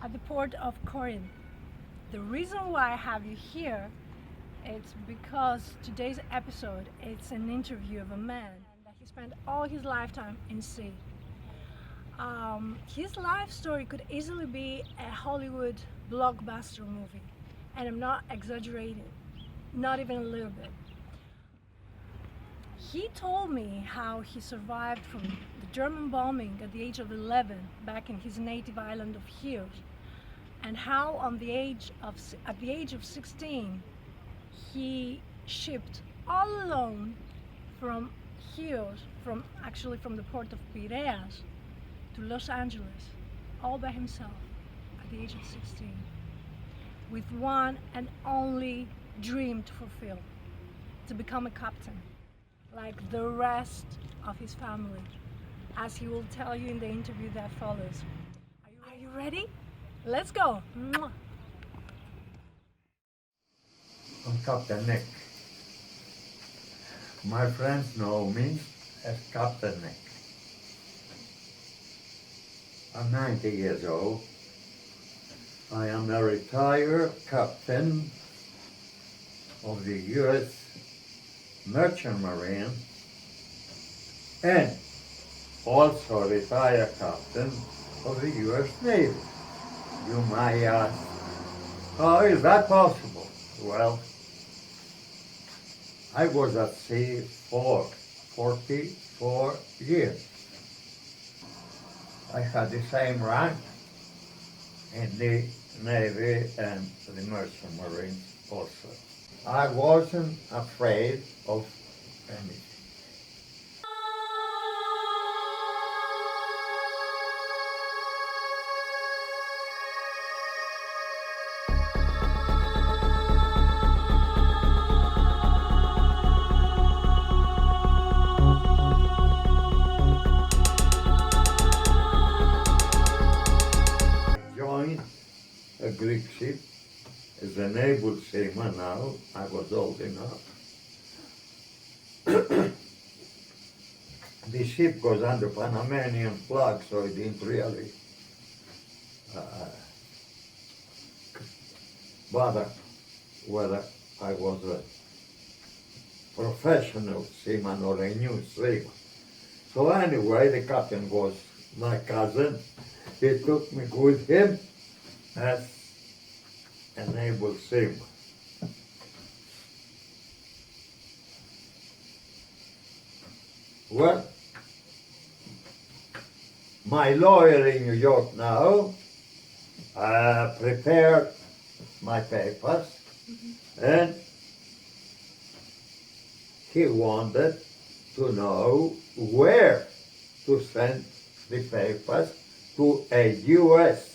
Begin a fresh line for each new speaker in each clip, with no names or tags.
at the port of Corinth. The reason why I have you here is because today's episode it's an interview of a man that he spent all his lifetime in sea. His life story could easily be a Hollywood blockbuster movie, and I'm not exaggerating, not even a little bit. He told me how he survived from the German bombing at the age of 11 back in his native island of Chios, and how at the age of 16 he shipped all alone from Chios, from the port of Piraeus to Los Angeles, all by himself at the age of 16, with one and only dream to fulfill: to become a captain, like the rest of his family, as he will tell you in the interview that follows. Are you ready? Let's go! Mwah.
I'm Captain Nick. My friends know me as Captain Nick. I'm 90 years old. I am a retired captain of the U.S. Merchant Marine and also a retired captain of the U.S. Navy. You might ask, how is that possible? Well, I was at sea for 44 years. I had the same rank in the Navy and the Merchant Marines also. I wasn't afraid of anything. Joined a Greek ship as an able seaman now. I was old enough. The ship goes under Panamanian flag, so it didn't really bother whether I was a professional seaman or a new seaman. So anyway, the captain was my cousin. He took me with him as an able seaman. Well, my lawyer in New York now prepared my papers, and he wanted to know where to send the papers to a U.S.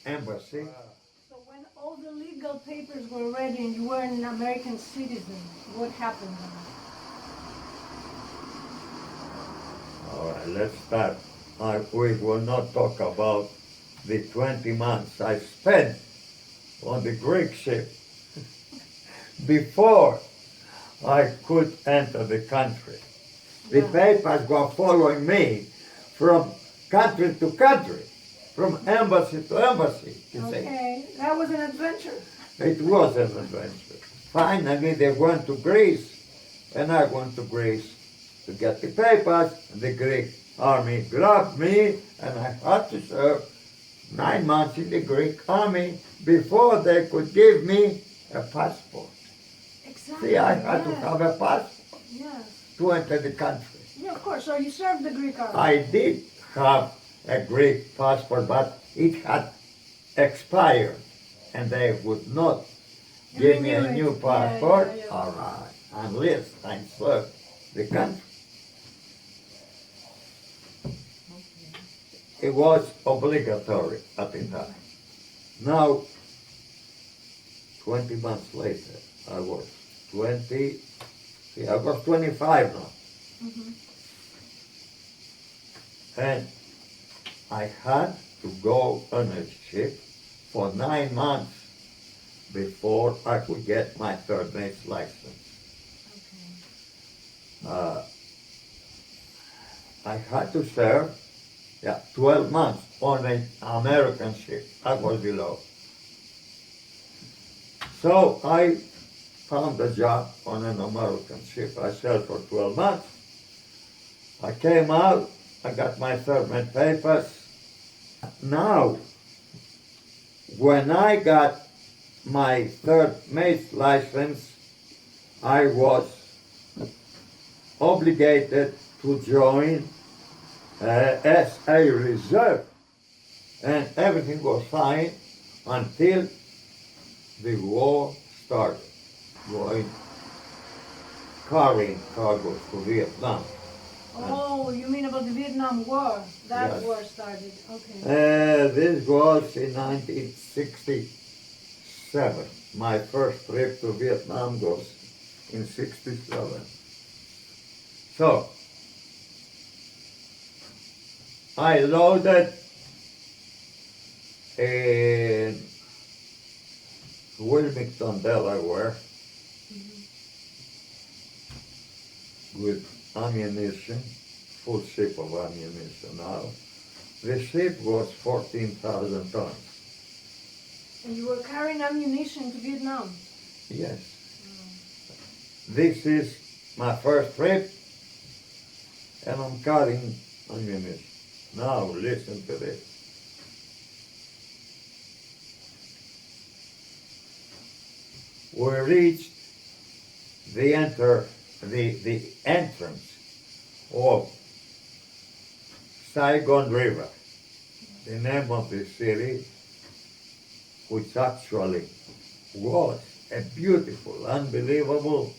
Embassy.
So when all the legal papers were ready and you were an American citizen, what happened then?
All right, let's start. We will not talk about the 20 months I spent on the Greek ship before I could enter the country. The papers were following me from country to country, from embassy to embassy, you see.
Okay, that was an adventure.
It was an adventure. Finally, they went to Greece, and I went to Greece to get the papers. The Greek army grabbed me, and I had to serve 9 months in the Greek army before they could give me a passport.
Exactly.
See, I had to have a passport to enter the country.
Yeah, of course. So you served the Greek army.
I did have a Greek passport, but it had expired, and they would not give me a new passport. All right, unless I served the country. It was obligatory at the time. Now, 20 months later, I was 25 now. And I had to go on a ship for 9 months before I could get my third mate's license. I had to serve Yeah, 12 months on an American ship. I was below. So I found a job on an American ship. I sailed for 12 months. I came out, I got my permit papers. Now, when I got my third mate's license, I was obligated to join as a reserve. And everything was fine until the war started, going carrying cargoes to Vietnam.
Oh, you mean about the Vietnam War? That
Yes.
war started. Okay.
This was in 1967. My first trip to Vietnam was in 67. So, I loaded in Wilmington, Delaware, with ammunition, full ship of ammunition now. The ship was 14,000 tons.
And you were carrying ammunition to Vietnam?
Yes. This is my first trip, and I'm carrying ammunition. Now listen to this. We reached the entrance of Saigon River, the name of the city, which actually was a beautiful, unbelievable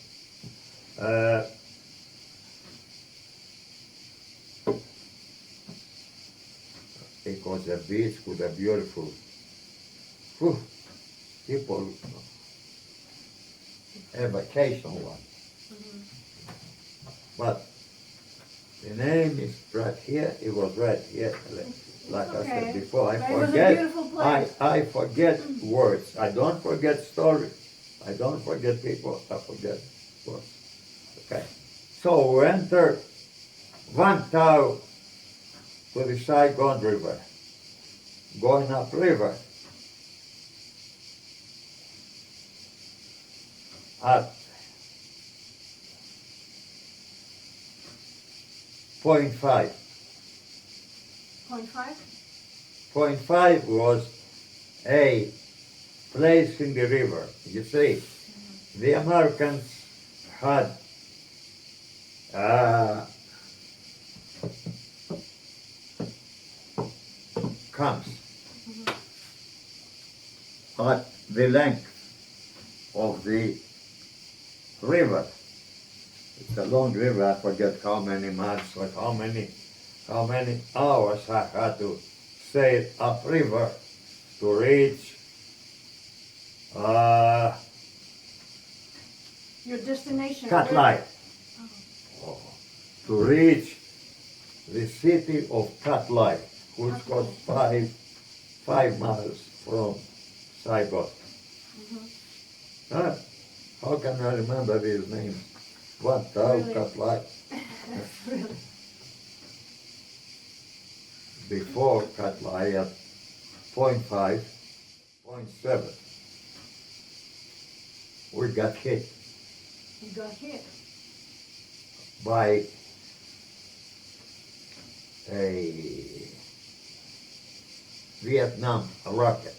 it was a beach with a beautiful people, a vacation one. But the name is right here, it was right here. Like I said before, I
But it was a
forget,
beautiful place.
I forget words. I don't forget stories. I don't forget people, I forget words. Okay. So we entered Van Tau to the Saigon River, going up river. At point 5.
0.5?
Point 5 was a place in the river. You see, the Americans had camps at the length of the river. It's a long river. I forget how many miles or how many hours I had to sail upriver to reach
Your destination?
Cat Light. To reach the city of Cat Light, which was 5 miles from Saigon. How can I remember these names? Van Tau,
Really?
Cat Light.
Really?
Before Cat Light at 0.5, 0.7, we got hit
You got hit.
by a Vietnam rocket.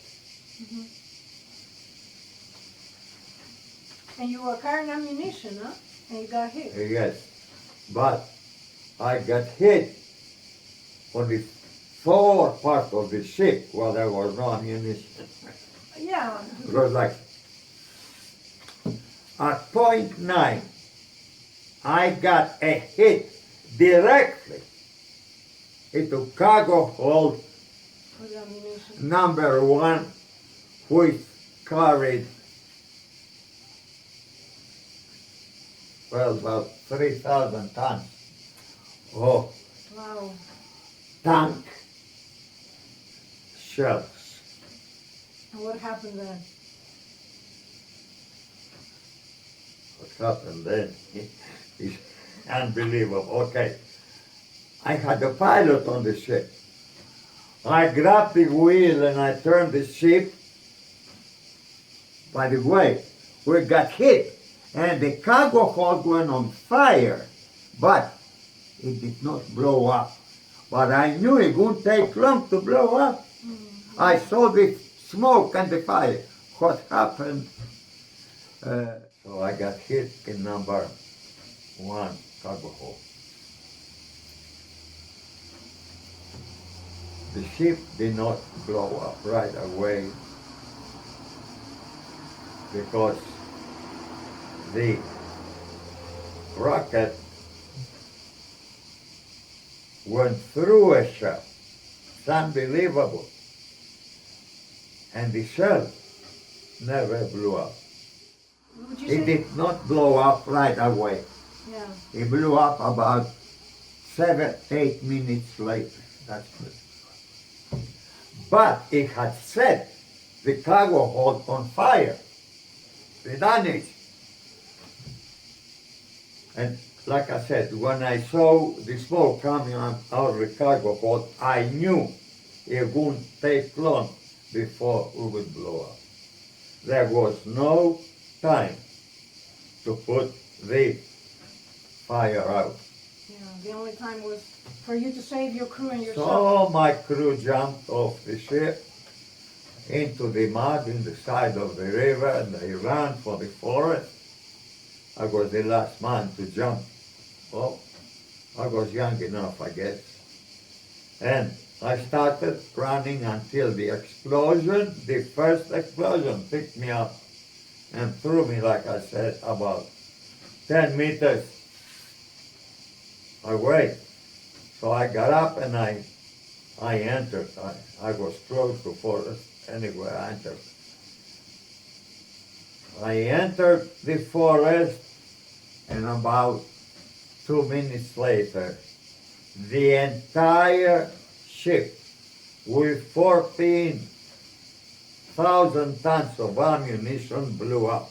And you were carrying ammunition, huh? And you got hit.
Yes, but I got hit on the fore part of the ship while there was no ammunition.
Yeah.
It was like at 0.9, I got a hit directly into cargo hold
With ammunition.
number 1, which carried, well, about 3,000 tons of
Wow.
tank shells.
And what happened then?
What happened then is unbelievable. Okay, I had a pilot on the ship. I grabbed the wheel and I turned the ship. By the way, we got hit and the cargo hold went on fire, but it did not blow up. But I knew it wouldn't take long to blow up. I saw the smoke and the fire. What happened? So I got hit in number 1 cargo hold. The ship did not blow up right away because the rocket went through a shell. It's unbelievable. And the shell never blew up.
Would you
It
say?
did not blow up right away.
Yeah.
It blew up about 7-8 minutes later. That's good. But it had set the cargo hold on fire. The damage. And like I said, when I saw the smoke coming out of the cargo hold, I knew it wouldn't take long before it would blow up. There was no time to put the fire out.
Yeah. The only time was for you to save your crew and yourself.
So my crew jumped off the ship into the mud in the side of the river and they ran for the forest. I was the last man to jump. Well, I was young enough, I guess. And I started running until the explosion, the first explosion, picked me up and threw me, like I said, about 10 meters away. So I got up and I entered. I was close to forest. Anyway, I entered the forest, and about 2 minutes later, the entire ship with 14,000 tons of ammunition blew up.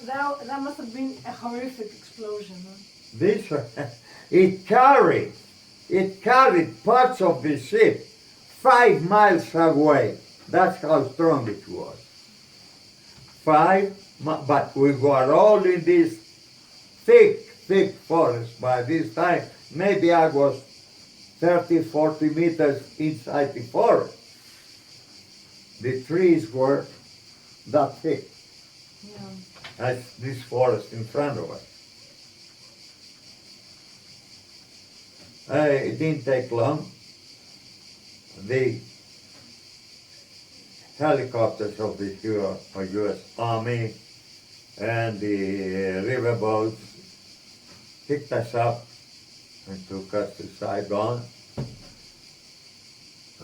That must have been a horrific explosion. Huh?
This, it carried parts of the ship 5 miles away. That's how strong it was. But we were all in this thick forest by this time. Maybe I was 30, 40 meters inside the forest. The trees were that thick.
Yeah.
As this forest in front of us. It didn't take long. The helicopters of the US Army and the riverboats picked us up and took us to Saigon.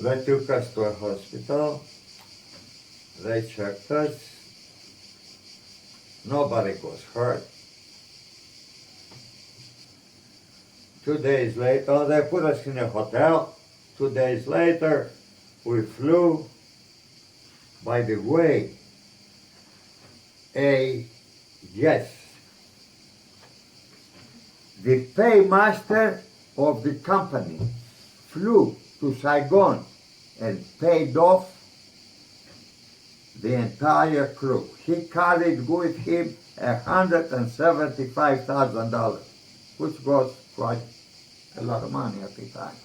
They took us to a hospital. They checked us. Nobody was hurt. 2 days later, they put us in a hotel. 2 days later, we flew. By the way, the paymaster of the company flew to Saigon and paid off the entire crew. He carried with him $175,000, which was quite a lot of money at the time.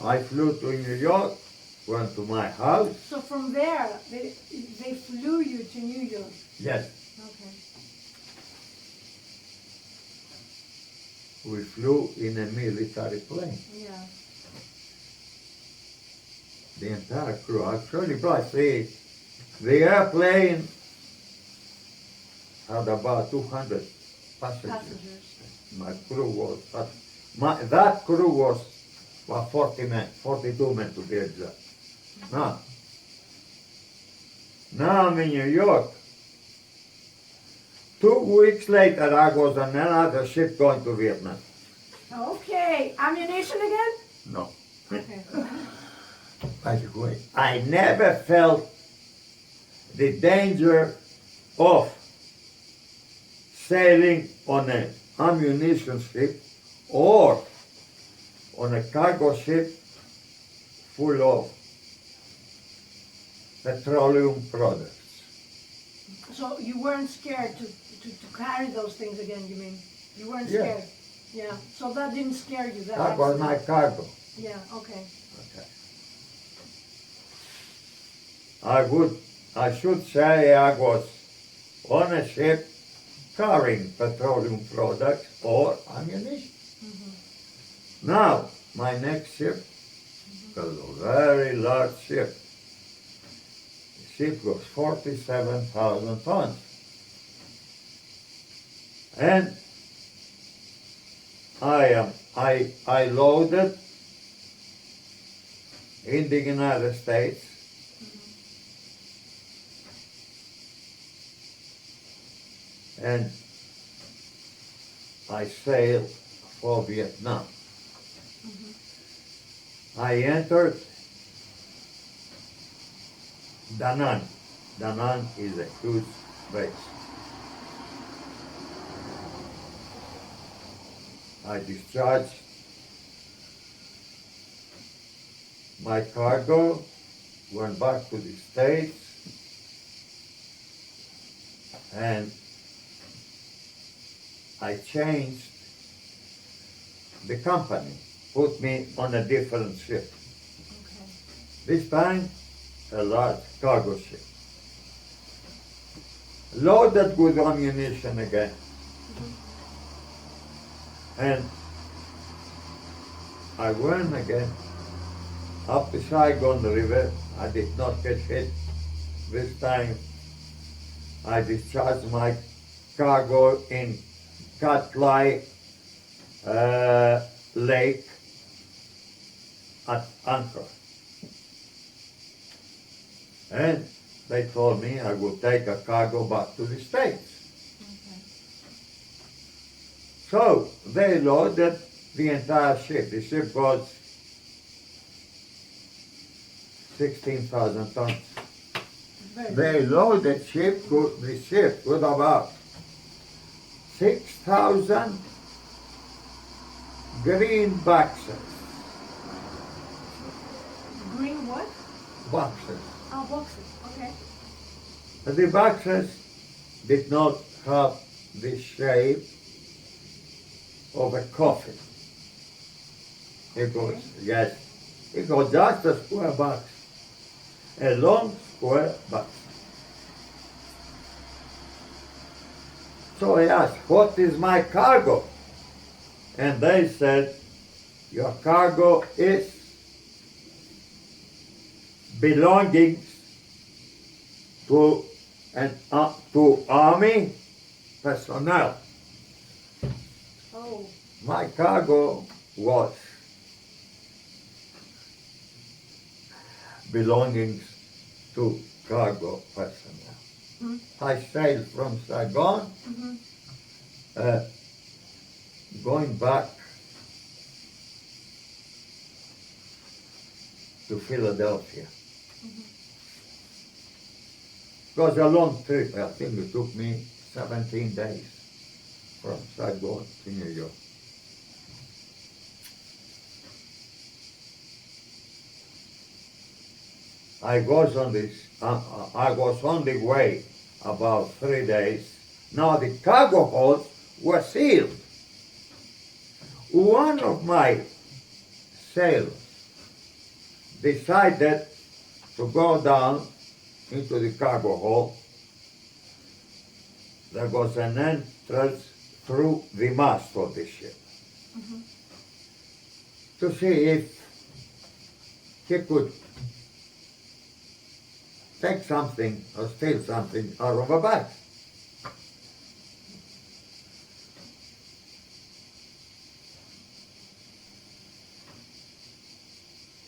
I flew to New York, went to my house.
So from there, they flew you to New York.
Yes,
Okay.
we flew in a military plane.
Yeah.
The entire crew. Actually, plus the airplane had about 200 passengers. My crew was, that crew was 40 men, 42 men to be exact. Now I'm in New York. 2 weeks later, I was on another ship going to Vietnam.
Okay. Ammunition again?
No.
Okay.
By the way, I never felt the danger of sailing on ammunition ship or on a cargo ship full of petroleum products.
So you weren't scared to carry those things again, you mean? You weren't
Yeah.
scared? Yeah. So that didn't scare you, that
That was my
accident?
cargo.
Yeah, okay.
Okay. I should say I was on a ship carrying petroleum products or ammunition. Now, my next ship was a very large ship. The ship was 47,000 tons. And I loaded in the United States and I sailed for Vietnam. I entered Da Nang. Da Nang is a huge base. I discharged my cargo, went back to the States, and I changed the company, put me on a different ship.
Okay.
This time, a large cargo ship. Loaded with ammunition again. And I went again up the Saigon River. I did not get hit this time. I discharged my cargo in Cat Lai Lake at anchor. And they told me I would take a cargo back to the States.
Okay.
So they loaded the entire ship. The ship was 16,000 tons.
Very
They loaded the ship with about 6,000 green boxes.
Green what?
Boxes.
Oh, boxes. Okay.
And the boxes did not have the shape of a coffin. It was, yes, it was just a square box, a long square box. So I asked, what is my cargo? And they said, your cargo is belonging to to army personnel.
Oh.
My cargo was belonging to cargo personnel.
Mhm.
I sailed from Saigon, going back to Philadelphia. It was a long trip. I think it took me 17 days from Saigon to New York. I was on the way about 3 days. Now the cargo holds were sealed. One of my sailors decided to go down into the cargo hold. There was an entrance through the mast of the ship to see if he could take something or steal something out of a bag.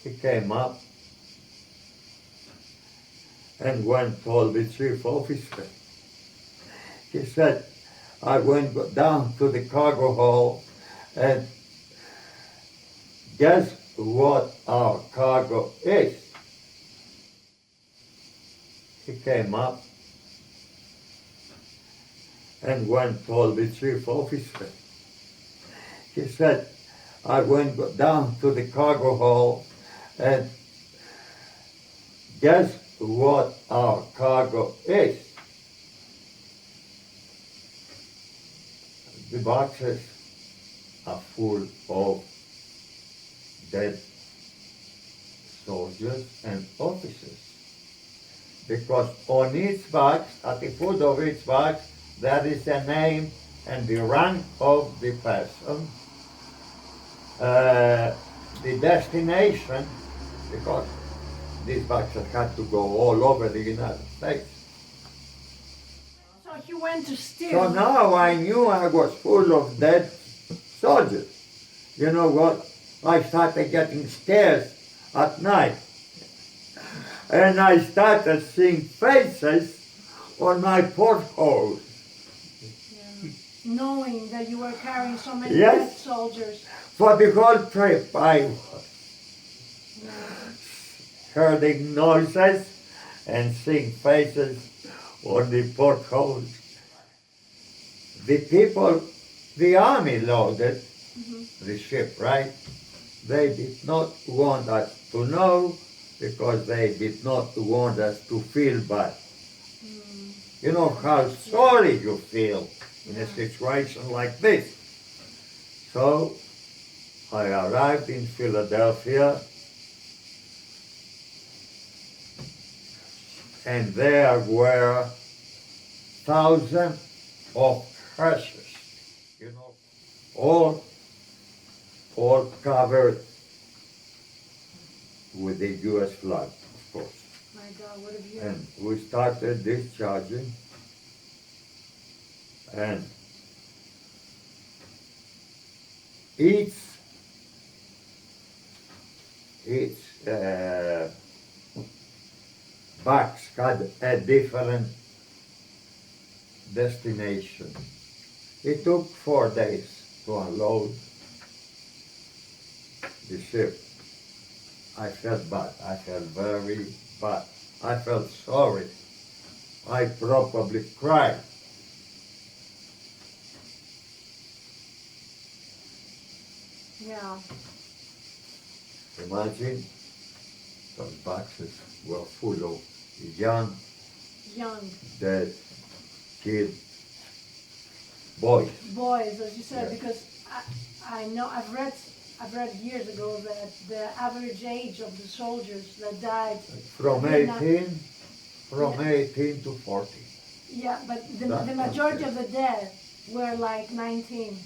He came up and went told the chief officer. He said, I went down to the cargo hold and guess what our cargo is? He came up and went told the chief officer. He said, I went down to the cargo hold and guess what our cargo is? The boxes are full of dead soldiers and officers. Because on each box, at the foot of each box, there is a name and the rank of the person, the destination, because these boxes had to go all over the United States.
So he went to steal.
So now I knew I was full of dead soldiers. You know what? I started getting scared at night. And I started seeing faces on my porthole.
Yeah. Knowing that you were carrying so many
Yes.
dead soldiers.
For the whole trip, I
Yeah.
hearing noises and seeing faces on the portholes. The people, the army loaded the ship, right? They did not want us to know because they did not want us to feel bad. You know how sorry you feel in a situation like this. So I arrived in Philadelphia, and there were thousands of hearses, you know, all covered with the U.S. flag, of course.
My God, what have you?
And we started discharging, and each box had a different destination. It took 4 days to unload the ship. I felt bad. I felt very bad. I felt sorry. I probably cried.
Yeah.
Imagine those boxes were full of young, dead kids, boys.
Boys, as you said,
Yeah.
because I know I've read years ago that the average age of the soldiers that died
From
Vietnam-
18 to 40.
Yeah, but the
That
majority
was
of the dead were like 19.